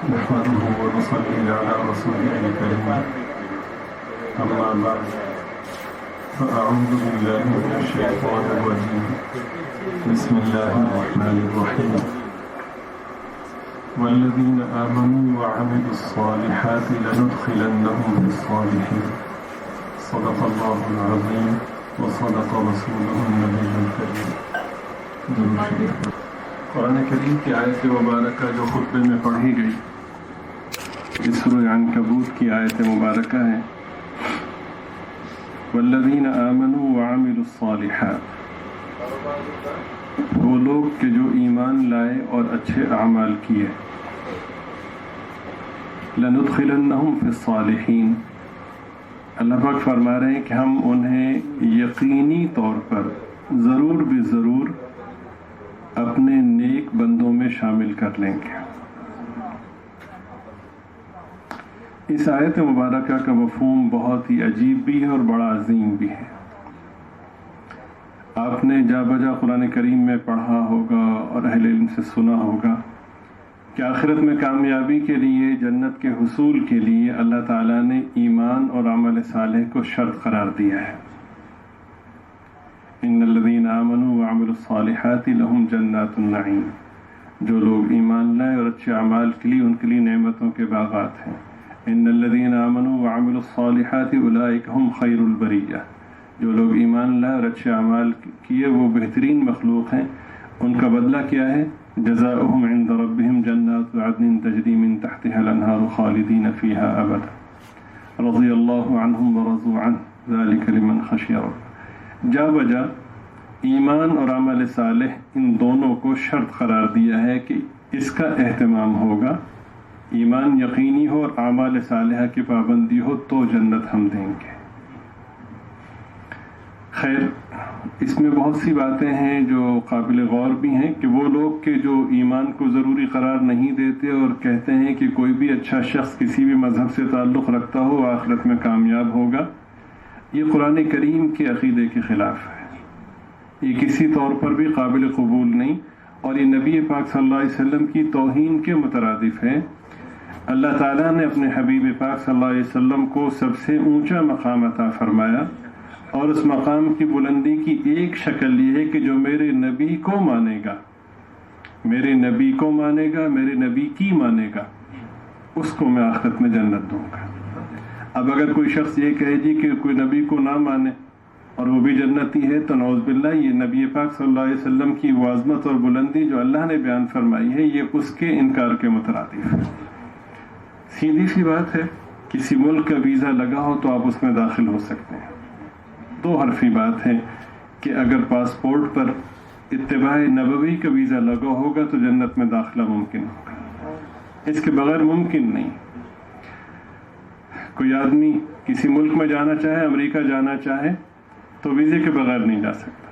نحمده ونصلي على رسوله الكريم أما بعد فأعوذ بالله من الشيطان الرجيم بسم الله الرحمن الرحيم والذين آمنوا وعملوا الصالحات لندخلنهم في الصالحين صدق الله العظيم وصدق رسوله النبي الكريم درود شریف۔ قرآن کریم کی آیت مبارکہ جو خطبے میں پڑھی گئی اس سورہ عنکبوت کی آیت مبارکہ ہے والذین آمنوا وعملوا الصالحات، وہ لوگ کہ جو ایمان لائے اور اچھے اعمال کیے، لندخلنہم فی الصالحین، اللہ پاک فرما رہے ہیں کہ ہم انہیں یقینی طور پر ضرور بے ضرور اپنے نیک بندوں میں شامل کر لیں گے۔ اس آیت مبارکہ کا مفہوم بہت ہی عجیب بھی ہے اور بڑا عظیم بھی ہے۔ آپ نے جا بجا قرآن کریم میں پڑھا ہوگا اور اہل علم سے سنا ہوگا کہ آخرت میں کامیابی کے لیے، جنت کے حصول کے لیے اللہ تعالیٰ نے ایمان اور عمل صالح کو شرط قرار دیا ہے۔ ان الذین آمنوا وعملوا الصالحات لہم جنات النعیم، جو لوگ ایمان لائے اور اچھے اعمال کے لیے ان کے لیے نعمتوں کے باغات ہیں۔ ان الذین آمنوا وعملوا الصالحات اولئک هم خیر البریہ، جو لوگ ایمان لائے اور اچھے اعمال کیے وہ بہترین مخلوق ہیں۔ ان کا بدلہ کیا ہے؟ جزاؤہم عند ربہم جنات عدن تجری من تحتها الانہار خالدین فیہا ابدا رضی اللہ عنہم ورضوا عنہ ذلک لمن خشی ربہ۔ جا بجا ایمان اور عمل صالح ان دونوں کو شرط قرار دیا ہے کہ اس کا اہتمام ہوگا، ایمان یقینی ہو اور اعمال صالحہ کی پابندی ہو تو جنت ہم دیں گے۔ خیر، اس میں بہت سی باتیں ہیں جو قابل غور بھی ہیں کہ وہ لوگ کہ جو ایمان کو ضروری قرار نہیں دیتے اور کہتے ہیں کہ کوئی بھی اچھا شخص کسی بھی مذہب سے تعلق رکھتا ہو آخرت میں کامیاب ہوگا، یہ قرآن کریم کے عقیدے کے خلاف ہے، یہ کسی طور پر بھی قابل قبول نہیں، اور یہ نبی پاک صلی اللہ علیہ وسلم کی توہین کے مترادف ہے۔ اللہ تعالیٰ نے اپنے حبیب پاک صلی اللہ علیہ وسلم کو سب سے اونچا مقام عطا فرمایا، اور اس مقام کی بلندی کی ایک شکل یہ ہے کہ جو میرے نبی کو مانے گا، میرے نبی کو مانے گا، میرے نبی کی مانے گا، اس کو میں آخرت میں جنت دوں گا۔ اب اگر کوئی شخص یہ کہے جی کہ کوئی نبی کو نہ مانے اور وہ بھی جنتی ہے تو نعوذ باللہ، یہ نبی پاک صلی اللہ علیہ وسلم کی وہ عظمت اور بلندی جو اللہ نے بیان فرمائی ہے یہ اس کے انکار کے مترادف ہے۔ سیدھی سی بات ہے، کسی ملک کا ویزا لگا ہو تو آپ اس میں داخل ہو سکتے ہیں۔ دو حرفی بات ہے کہ اگر پاسپورٹ پر اتباع نبوی کا ویزا لگا ہوگا تو جنت میں داخلہ ممکن ہوگا، اس کے بغیر ممکن نہیں۔ کوئی آدمی کسی ملک میں جانا چاہے، امریکہ جانا چاہے تو ویزے کے بغیر نہیں جا سکتا،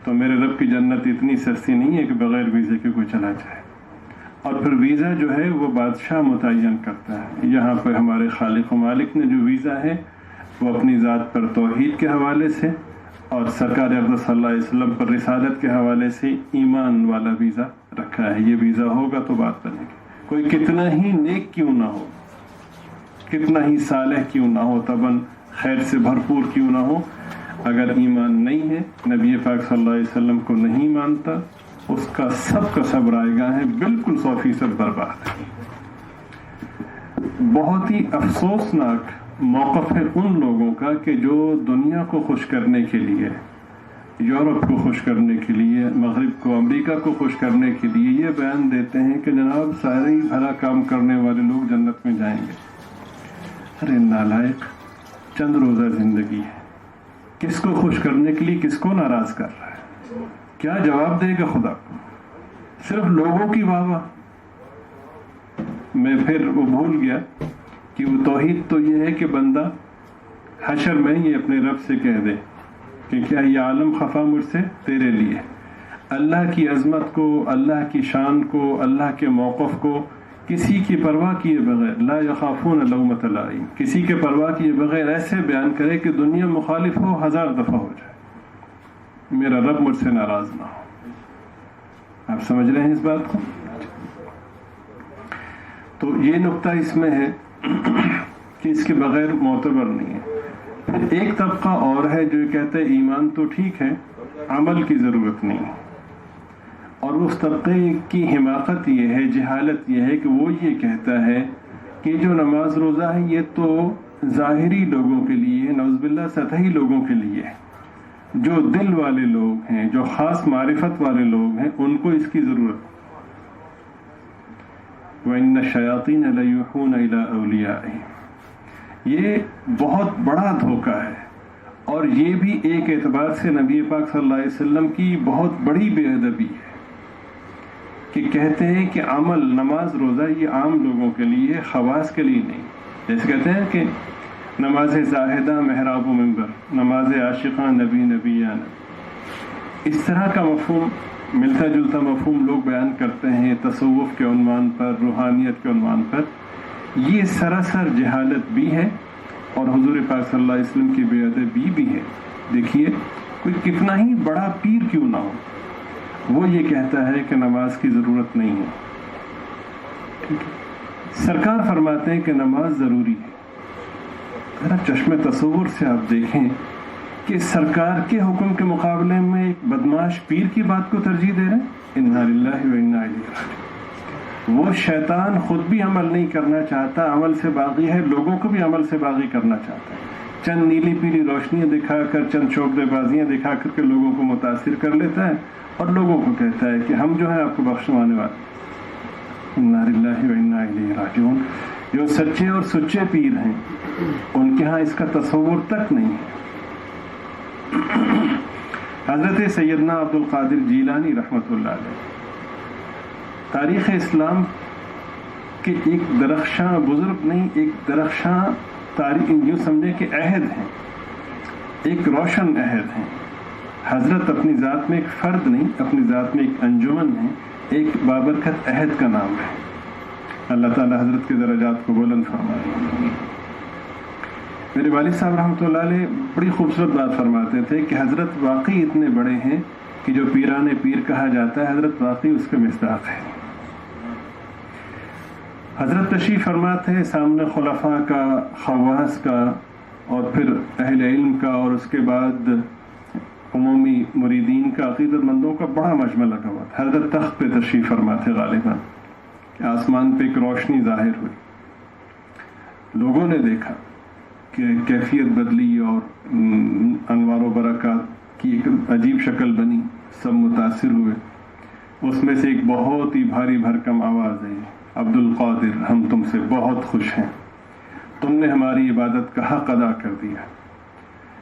تو میرے رب کی جنت اتنی سستی نہیں ہے کہ بغیر ویزے کے کوئی چلا جائے۔ اور پھر ویزا جو ہے وہ بادشاہ متعین کرتا ہے۔ یہاں پہ ہمارے خالق و مالک نے جو ویزا ہے وہ اپنی ذات پر توحید کے حوالے سے اور سرکار اقدس صلی اللہ علیہ وسلم پر رسالت کے حوالے سے ایمان والا ویزا رکھا ہے۔ یہ ویزا ہوگا تو بات بنے گی، کوئی کتنا ہی نیک کیوں نہ ہو، کتنا ہی صالح کیوں نہ ہو، تباً خیر سے بھرپور کیوں نہ ہو، اگر ایمان نہیں ہے، نبی پاک صلی اللہ علیہ وسلم کو نہیں مانتا، اس کا سب رائے گاہ ہے، بالکل 100% برباد ہے۔ بہت ہی افسوسناک موقف ہے ان لوگوں کا کہ جو دنیا کو خوش کرنے کے لیے، یورپ کو خوش کرنے کے لیے، مغرب کو، امریکہ کو خوش کرنے کے لیے یہ بیان دیتے ہیں کہ جناب سارے بھلا کام کرنے والے لوگ جنت میں جائیں گے۔ ارے نالائق، چند روزہ زندگی ہے، کس کو خوش کرنے کے لیے کس کو ناراض کر رہا ہے؟ کیا جواب دے گا خدا کو؟ صرف لوگوں کی واہ واہ۔ میں پھر وہ بھول گیا کہ وہ توحید تو یہ ہے کہ بندہ حشر میں یہ اپنے رب سے کہہ دے کہ کیا یہ عالم خفا مجھ سے تیرے لیے، اللہ کی عظمت کو، اللہ کی شان کو، اللہ کے موقف کو کسی کی پرواہ کیے بغیر، لا یخافون لومۃ لائم، کسی کے پرواہ کیے بغیر ایسے بیان کرے کہ دنیا مخالف ہو 1000 دفعہ ہو جائے، میرا رب مجھ سے ناراض نہ ہو۔ آپ سمجھ رہے ہیں اس بات کو؟ تو یہ نقطہ اس میں ہے کہ اس کے بغیر معتبر نہیں ہے. پھر ایک طبقہ اور ہے جو کہتا ہے ایمان تو ٹھیک ہے، عمل کی ضرورت نہیں ہے. اور اس طبقے کی حماقت یہ ہے، جہالت یہ ہے کہ وہ یہ کہتا ہے کہ جو نماز روزہ ہے یہ تو ظاہری لوگوں کے لیے، نعوذ باللہ سطحی لوگوں کے لیے ہے. جو دل والے لوگ ہیں، جو خاص معرفت والے لوگ ہیں، ان کو اس کی ضرورت. وَإِنَّ الشَّيَاطِينَ لَيُوحُونَ إِلَىٰ أَوْلِيَائِهِمْ. یہ بہت بڑا دھوکہ ہے، اور یہ بھی ایک اعتبار سے نبی پاک صلی اللہ علیہ وسلم کی بہت بڑی بے ادبی ہے کہ کہتے ہیں کہ عمل، نماز روزہ یہ عام لوگوں کے لیے، خواص کے لیے نہیں. جیسے کہتے ہیں کہ نماز زاہدہ محراب و منبر، نماز عاشقاں نبی نبیانہ. اس طرح کا مفہوم، ملتا جلتا مفہوم لوگ بیان کرتے ہیں تصوف کے عنوان پر، روحانیت کے عنوان پر. یہ سراسر جہالت بھی ہے اور حضور پاک صلی اللہ علیہ وسلم کی بے ادبی بھی ہے. دیکھیے، کوئی کتنا ہی بڑا پیر کیوں نہ ہو، وہ یہ کہتا ہے کہ نماز کی ضرورت نہیں ہے. سرکار فرماتے ہیں کہ نماز ضروری ہے. ذرا چشم تصور سے آپ دیکھیں کہ سرکار کے حکم کے مقابلے میں ایک بدماش پیر کی بات کو ترجیح دے رہے ہیں. انا للہ و انا الیہ راجعون. وہ شیطان خود بھی عمل نہیں کرنا چاہتا، عمل سے باغی ہے، لوگوں کو بھی عمل سے باغی کرنا چاہتا ہے. چند نیلی پیلی روشنیاں دکھا کر، چند شوقدے بازیاں دکھا کر کے لوگوں کو متاثر کر لیتا ہے اور لوگوں کو کہتا ہے کہ ہم جو ہیں آپ کو بخشوانے والے. انا للہ و انا الیہ راجعون. جو سچے اور سچے پیر ہیں ان کے ہاں اس کا تصور تک نہیں ہے. حضرت سیدنا عبد القادر جیلانی رحمۃ اللہ علیہ تاریخ اسلام کے ایک درخشاں بزرگ نہیں، ایک درخشاں تاریخ، یوں سمجھے کہ عہد ہیں، ایک روشن عہد ہیں. حضرت اپنی ذات میں ایک فرد نہیں، اپنی ذات میں ایک انجمن ہے، ایک بابرکت عہد کا نام ہے. اللہ تعالی حضرت کے درجات کو بلند فرمائے. میرے والد صاحب رحمۃ اللہ علیہ بڑی خوبصورت بات فرماتے تھے کہ حضرت واقعی اتنے بڑے ہیں کہ جو پیران پیر کہا جاتا ہے حضرت واقعی اس کا مصداق ہے. حضرت تشریف فرماتے ہیں سامنے خلفاء کا، خواص کا، اور پھر اہل علم کا، اور اس کے بعد عمومی مریدین کا، عقیدت مندوں کا بڑا مجمع لگا ہوا تھا. حضرت تخت پہ تشریف فرماتے غالباً کہ آسمان پہ ایک روشنی ظاہر ہوئی. لوگوں نے دیکھا کہ کیفیت بدلی اور انوار و برکات کی ایک عجیب شکل بنی. سب متاثر ہوئے. اس میں سے ایک بہت ہی بھاری بھرکم آواز ہے، عبد القادر ہم تم سے بہت خوش ہیں، تم نے ہماری عبادت کا حق ادا کر دیا.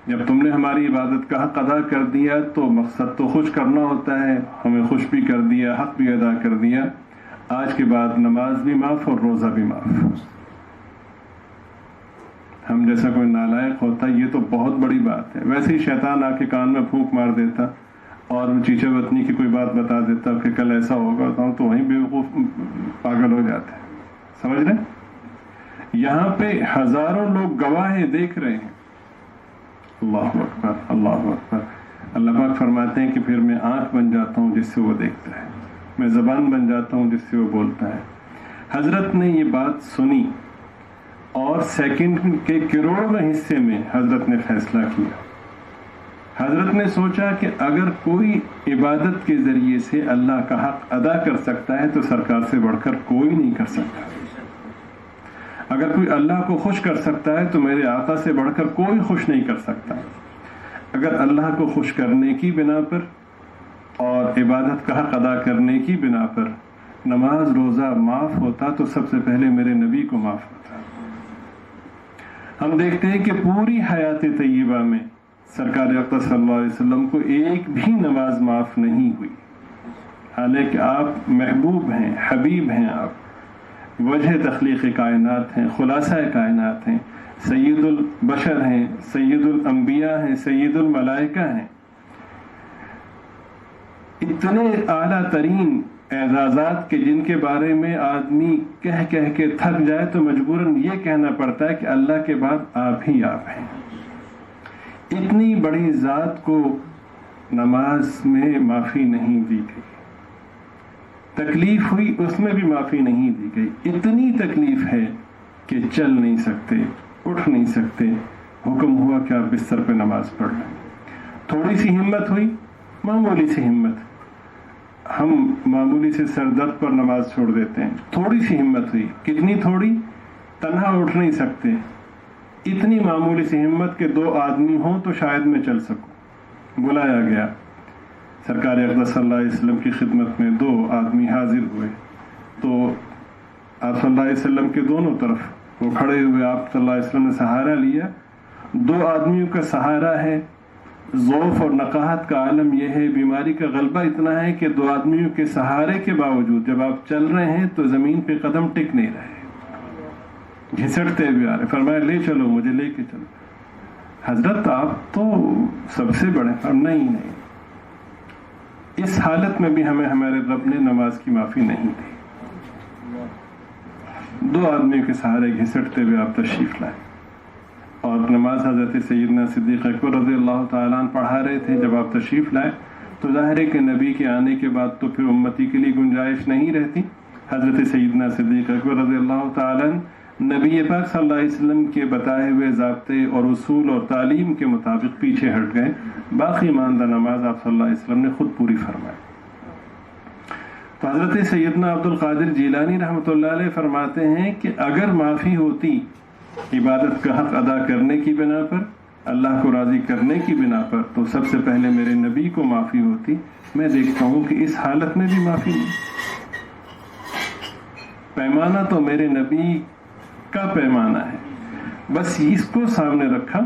جب تم نے ہماری عبادت کا حق ادا کر دیا تو مقصد تو خوش کرنا ہوتا ہے، ہمیں خوش بھی کر دیا، حق بھی ادا کر دیا. آج کے بعد نماز بھی معاف اور روزہ بھی معاف. ہم جیسا کوئی نالائق ہوتا یہ تو بہت بڑی بات ہے. ویسے ہی شیطان آ کے کان میں پھونک مار دیتا اور چیچے وطنی کی کوئی بات بتا دیتا کہ کل ایسا ہوگا، تو ہم تو وہیں بیوقوف پاگل ہو جاتے ہیں. سمجھ رہے؟ یہاں پہ ہزاروں لوگ گواہ دیکھ رہے ہیں. اللہ اکبر، اللہ اکبر. اللہ پاک فرماتے ہیں کہ پھر میں آنکھ بن جاتا ہوں جس سے وہ دیکھتا ہے، میں زبان بن جاتا ہوں جس سے وہ بولتا ہے. حضرت نے یہ بات سنی اور سیکنڈ کے کروڑویں حصے میں حضرت نے فیصلہ کیا. حضرت نے سوچا کہ اگر کوئی عبادت کے ذریعے سے اللہ کا حق ادا کر سکتا ہے تو سرکار سے بڑھ کر کوئی نہیں کر سکتا. اگر کوئی اللہ کو خوش کر سکتا ہے تو میرے آقا سے بڑھ کر کوئی خوش نہیں کر سکتا. اگر اللہ کو خوش کرنے کی بنا پر اور عبادت کا حق ادا کرنے کی بنا پر نماز روزہ معاف ہوتا تو سب سے پہلے میرے نبی کو معاف ہوتا. ہم دیکھتے ہیں کہ پوری حیات طیبہ میں سرکار اقدس صلی اللہ علیہ وسلم کو ایک بھی نماز معاف نہیں ہوئی، حالانکہ آپ محبوب ہیں، حبیب ہیں، آپ وجہ تخلیق کائنات ہیں، خلاصہ کائنات ہیں، سید البشر ہیں، سید الانبیاء ہیں، سید الملائکہ ہیں. اتنے اعلیٰ ترین اعزازات کے جن کے بارے میں آدمی کہہ کہہ کے تھک جائے تو مجبوراً یہ کہنا پڑتا ہے کہ اللہ کے بعد آپ ہی آپ ہیں. اتنی بڑی ذات کو نماز میں معافی نہیں دی گئی. تکلیف ہوئی اس میں بھی معافی نہیں دی گئی. اتنی تکلیف ہے کہ چل نہیں سکتے, اٹھ نہیں سکتے, حکم ہوا کہ آپ بستر پہ نماز پڑھ لیں. تھوڑی سی ہمت ہوئی, معمولی سی ہمت, ہم معمولی سے سر درد پر نماز چھوڑ دیتے ہیں. تھوڑی سی ہمت ہوئی, کتنی تھوڑی, تنہا اٹھ نہیں سکتے, اتنی معمولی سی ہمت کہ 2 آدمی ہوں تو شاید میں چل سکوں. بلایا گیا, سرکار اقدس صلی اللہ علیہ وسلم کی خدمت میں 2 آدمی حاضر ہوئے. تو آپ صلی اللہ علیہ وسلم کے دونوں طرف وہ کھڑے ہوئے, آپ صلی اللہ علیہ وسلم نے سہارا لیا. 2 آدمیوں کا سہارا ہے. ضعف اور نقاہت کا عالم یہ ہے, بیماری کا غلبہ اتنا ہے کہ 2 آدمیوں کے سہارے کے باوجود جب آپ چل رہے ہیں تو زمین پہ قدم ٹک نہیں رہے, گھسٹتے ہوئے آ رہے. فرمایا لے چلو, مجھے لے کے چلو. حضرت آپ تو سب سے بڑے. نہیں, اس حالت میں بھی ہمیں ہمارے رب نے نماز کی معافی نہیں دی. 2 آدمیوں کے سہارے گھسٹتے ہوئے آپ تشریف لائے اور نماز حضرت سیدنا صدیق اکبر رضی اللہ تعالیٰ عنہ پڑھا رہے تھے. جب آپ تشریف لائے تو ظاہر ہے کہ نبی کے آنے کے بعد تو پھر امتی کے لیے گنجائش نہیں رہتی. حضرت سیدنا صدیق اکبر رضی اللہ تعالیٰ عنہ نبی پاک صلی اللہ علیہ وسلم کے بتائے ہوئے ضابطے اور اصول اور تعلیم کے مطابق پیچھے ہٹ گئے. باقی ماندہ نماز آپ صلی اللہ علیہ وسلم نے خود پوری فرمائی. تو حضرت سیدنا عبد القادر جیلانی رحمۃ اللہ علیہ فرماتے ہیں کہ اگر معافی ہوتی عبادت کا حق ادا کرنے کی بنا پر, اللہ کو راضی کرنے کی بنا پر, تو سب سے پہلے میرے نبی کو معافی ہوتی. میں دیکھتا ہوں کہ اس حالت میں بھی معافی نہیں. پیمانہ تو میرے نبی کا پیمانہ ہے, بس اس کو سامنے رکھا.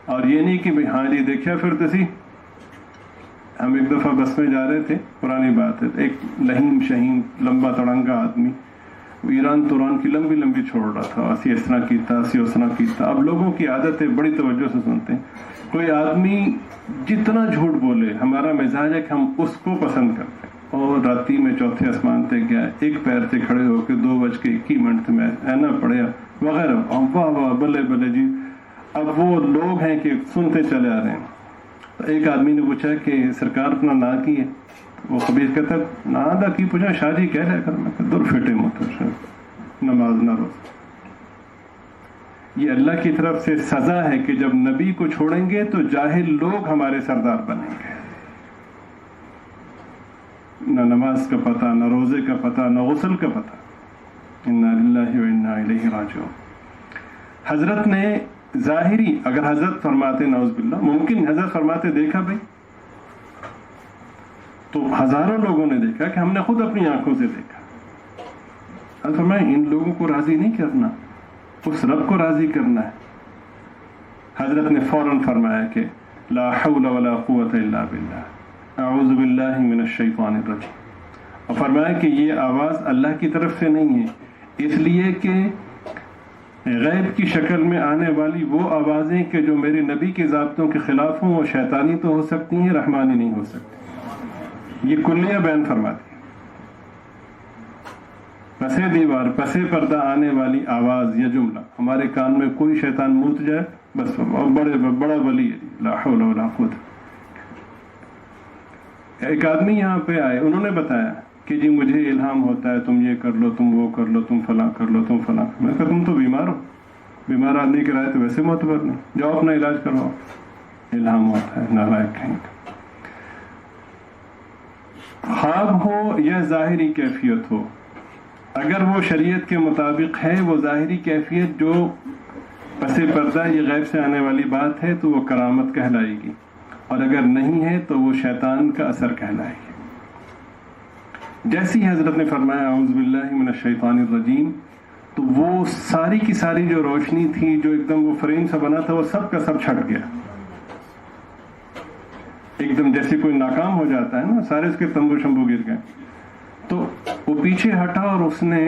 اور یہ نہیں کہ ہاں جی دیکھا پھر تسی. ہم ایک دفعہ بس میں جا رہے تھے, پرانی بات ہے, ایک لہیم شہیم لمبا تڑنگا آدمی ایران توران کی لمبی لمبی چھوڑ رہا تھا. اسی اس طرح کیتا, اسی اس طرح کیتا. اب لوگوں کی عادت ہے, بڑی توجہ سے سنتے ہیں. کوئی آدمی جتنا جھوٹ بولے, ہمارا مزاج ہے کہ ہم اس کو پسند کرتے ہیں. اور راتی میں 4تھے آسمان پہ گیا, ایک پیر سے کھڑے ہو کے 2:21 میں اینا پڑھیا وغیرہ. واہ واہ بلے بلے جی. اب وہ لوگ ہیں کہ سنتے چلے آ رہے ہیں. تو ایک آدمی نے پوچھا کہ سرکار اپنا نا کی ہے. وہ خبیر کہتا نا دا کی پوچھا, شادی کہہ رہا کر. میں دور فٹے مت, نماز نہ روز. یہ اللہ کی طرف سے سزا ہے کہ جب نبی کو چھوڑیں گے تو جاہل لوگ ہمارے سردار بنیں گے. نہ نماز کا پتہ, نہ روزے کا پتہ, نہ غسل کا پتہ. انا للہ و انا الیہ راجعون. حضرت نے ظاہری, اگر حضرت فرماتے نعوذ باللہ, ممکن حضرت فرماتے دیکھا بھائی, تو ہزاروں لوگوں نے دیکھا کہ ہم نے خود اپنی آنکھوں سے دیکھا. حضرت فرمایا ان لوگوں کو راضی نہیں کرنا, اس رب کو راضی کرنا ہے. حضرت نے فوراً فرمایا کہ لا حول ولا قوت الا باللہ, اعوذ باللہ من الشیطان الرجیم. اور فرمایا کہ یہ آواز اللہ کی طرف سے نہیں ہے, اس لیے کہ غیب کی شکل میں آنے والی وہ آوازیں کہ جو میرے نبی کے ضابطوں کے خلاف ہوں, وہ شیطانی تو ہو سکتی ہیں, رحمانی نہیں ہو سکتی. یہ کلیہ بیان فرماتی. پسے دیوار, پسے پردہ آنے والی آواز یا جملہ, ہمارے کان میں کوئی شیطان موت جائے بس بڑا ولی ہے. لا حول ولا قوت. ایک آدمی یہاں پہ آئے, انہوں نے بتایا کہ جی مجھے الہام ہوتا ہے, تم یہ کر لو, تم وہ کر لو, تم فلاں کر لو, تم فلاں. میں کہا تم تو بیمار ہو, بیمار آدمی کی رائے تو ویسے معتبر نہیں, جاؤ اپنا علاج کرواؤ. الہام ہوتا ہے, نالائق کہیں. خواب ہو یا ظاہری کیفیت ہو, اگر وہ شریعت کے مطابق ہے, وہ ظاہری کیفیت جو پس پردہ یہ غیب سے آنے والی بات ہے تو وہ کرامت کہلائے گی, اور اگر نہیں ہے تو وہ شیطان کا اثر کہلائے گی. جیسی حضرت نے فرمایا اعوذ باللہ من الشیطان الرجیم, تو وہ ساری کی ساری جو روشنی تھی, جو ایک دم وہ فریم سا بنا تھا, وہ سب کا سب چھٹ گیا. ایک دم جیسے کوئی ناکام ہو جاتا ہے نا, سارے اس کے تمبو شمبو گر گئے. تو وہ پیچھے ہٹا اور اس نے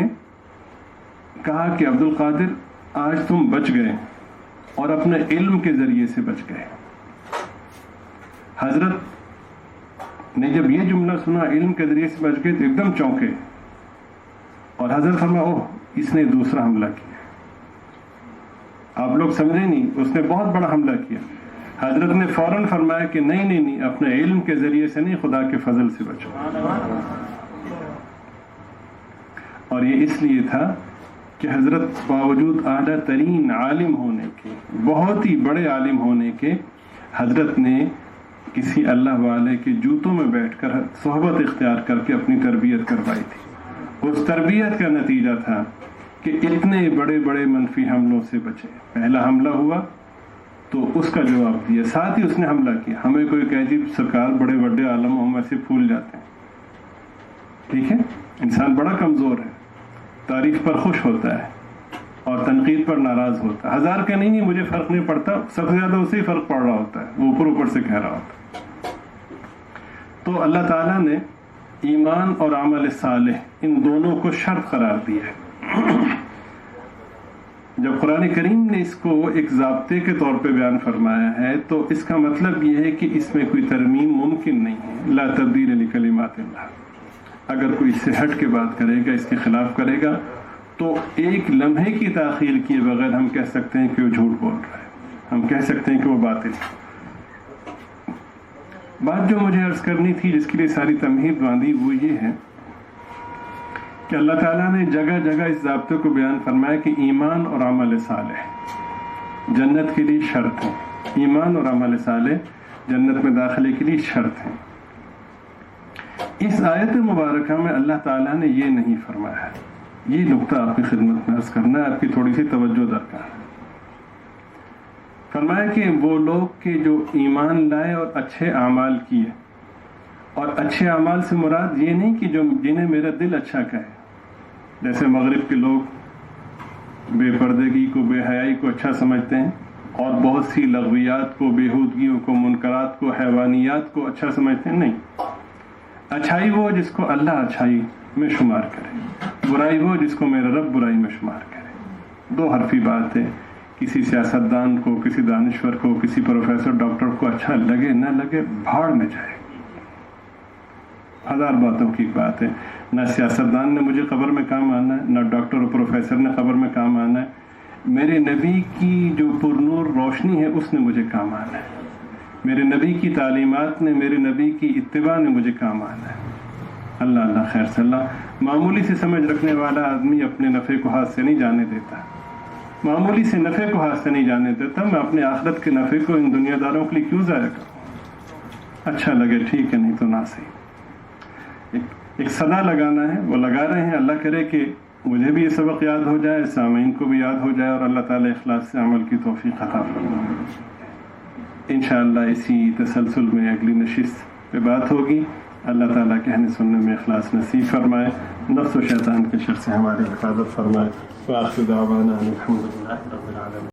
کہا کہ عبد القادر آج تم بچ گئے, اور اپنے علم کے ذریعے سے بچ گئے. حضرت نے جب یہ جملہ سنا, علم کے ذریعے سے بچ گئے, تو ایک دم چونکے, اور حضرت فرمایا اوہ اس نے دوسرا حملہ کیا. آپ لوگ سمجھے نہیں, اس نے بہت بڑا حملہ کیا. حضرت نے فوراً فرمایا کہ نہیں, اپنے علم کے ذریعے سے نہیں, خدا کے فضل سے بچو. اور یہ اس لیے تھا کہ حضرت باوجود اعلیٰ ترین عالم ہونے کے، بہت ہی بڑے عالم ہونے کے، حضرت نے کسی اللہ والے کے جوتوں میں بیٹھ کر صحبت اختیار کر کے اپنی تربیت کروائی تھی۔ اس تربیت کا نتیجہ تھا کہ اتنے بڑے بڑے منفی حملوں سے بچے۔ پہلا حملہ ہوا تو اس کا جواب دیا، ساتھ ہی اس نے حملہ کیا۔ ہمیں کوئی کہے جی سرکار بڑے بڑے عالم ہم ایسے پھول جاتے ہیں، ٹھیک ہے، انسان بڑا کمزور ہے، تعریف پر خوش ہوتا ہے اور تنقید پر ناراض ہوتا ہے۔ ہزار کا نہیں مجھے فرق نہیں پڑتا، سب سے زیادہ اسے ہی فرق پڑ رہا ہوتا ہے، وہ اوپر سے کہہ رہا ہوتا ہے۔ تو اللہ تعالیٰ نے ایمان اور عمل صالح ان دونوں کو شرط قرار دیا ہے۔ جب قرآن کریم نے اس کو ایک ضابطے کے طور پہ بیان فرمایا ہے تو اس کا مطلب یہ ہے کہ اس میں کوئی ترمیم ممکن نہیں ہے۔ لا تبدیل لکلمات اللہ، اگر کوئی اس سے ہٹ کے بات کرے گا، اس کے خلاف کرے گا، تو ایک لمحے کی تاخیر کیے بغیر ہم کہہ سکتے ہیں کہ وہ جھوٹ بول رہا ہے، ہم کہہ سکتے ہیں کہ وہ باطل ہے۔ بات جو مجھے عرض کرنی تھی، جس کے لیے ساری تمہید باندھی، وہ یہ ہے کہ اللہ تعالیٰ نے جگہ جگہ اس ضابطے کو بیان فرمایا کہ ایمان اور عمل صالح جنت کے لیے شرط ہیں۔ ایمان اور عمل صالح جنت میں داخلے کے لیے شرط ہیں۔ اس آیت مبارکہ میں اللہ تعالیٰ نے یہ نہیں فرمایا ہے۔ یہ نقطہ آپ کی خدمت میں عرض کرنا ہے، آپ کی تھوڑی سی توجہ درکار ہے۔ فرمایا کہ وہ لوگ کہ جو ایمان لائے اور اچھے اعمال کیے، اور اچھے اعمال سے مراد یہ نہیں کہ جو جنہیں میرا دل اچھا کہے، جیسے مغرب کے لوگ بے پردگی کو، بے حیائی کو اچھا سمجھتے ہیں، اور بہت سی لغویات کو، بےہودگیوں کو، منکرات کو، حیوانیات کو اچھا سمجھتے ہیں۔ نہیں، اچھائی وہ جس کو اللہ اچھائی میں شمار کرے، برائی وہ جس کو میرا رب برائی میں شمار کرے۔ دو حرفی بات ہے، کسی سیاستدان کو، کسی دانشور کو، کسی پروفیسر ڈاکٹر کو اچھا لگے نہ لگے، بھاڑ میں جائے۔ ہزار باتوں کی بات ہے، نہ سیاستدان نے مجھے قبر میں کام آنا ہے، نہ ڈاکٹر اور پروفیسر نے قبر میں کام آنا ہے، میرے نبی کی جو پرنور روشنی ہے اس نے مجھے کام آنا ہے، میرے نبی کی تعلیمات نے، میرے نبی کی اتباع نے مجھے کام آنا ہے۔ اللہ اللہ خیر صلی اللہ۔ معمولی سے سمجھ رکھنے والا آدمی اپنے نفع کو ہاتھ سے نہیں جانے دیتا، معمولی سے نفع کو ہاتھ سے نہیں جانے دیتا۔ میں اپنے آخرت کے نفع کو ان دنیا داروں کے لیے کیوں ضائع کروں؟ اچھا لگے ٹھیک ہے، نہیں تو نہ صحیح۔ ایک صدا لگانا ہے، وہ لگا رہے ہیں۔ اللہ کرے کہ مجھے بھی یہ سبق یاد ہو جائے، سامعین کو بھی یاد ہو جائے، اور اللہ تعالیٰ اخلاص سے عمل کی توفیق عطا فرمائے۔ انشاءاللہ اسی تسلسل میں اگلی نشست پہ بات ہوگی۔ اللہ تعالیٰ کہنے سننے میں اخلاص نصیب فرمائے، نفس و شیطان کے شر سے ہماری حفاظت فرمائے۔ وآخر دعوانا الحمدللہ رب العالمین۔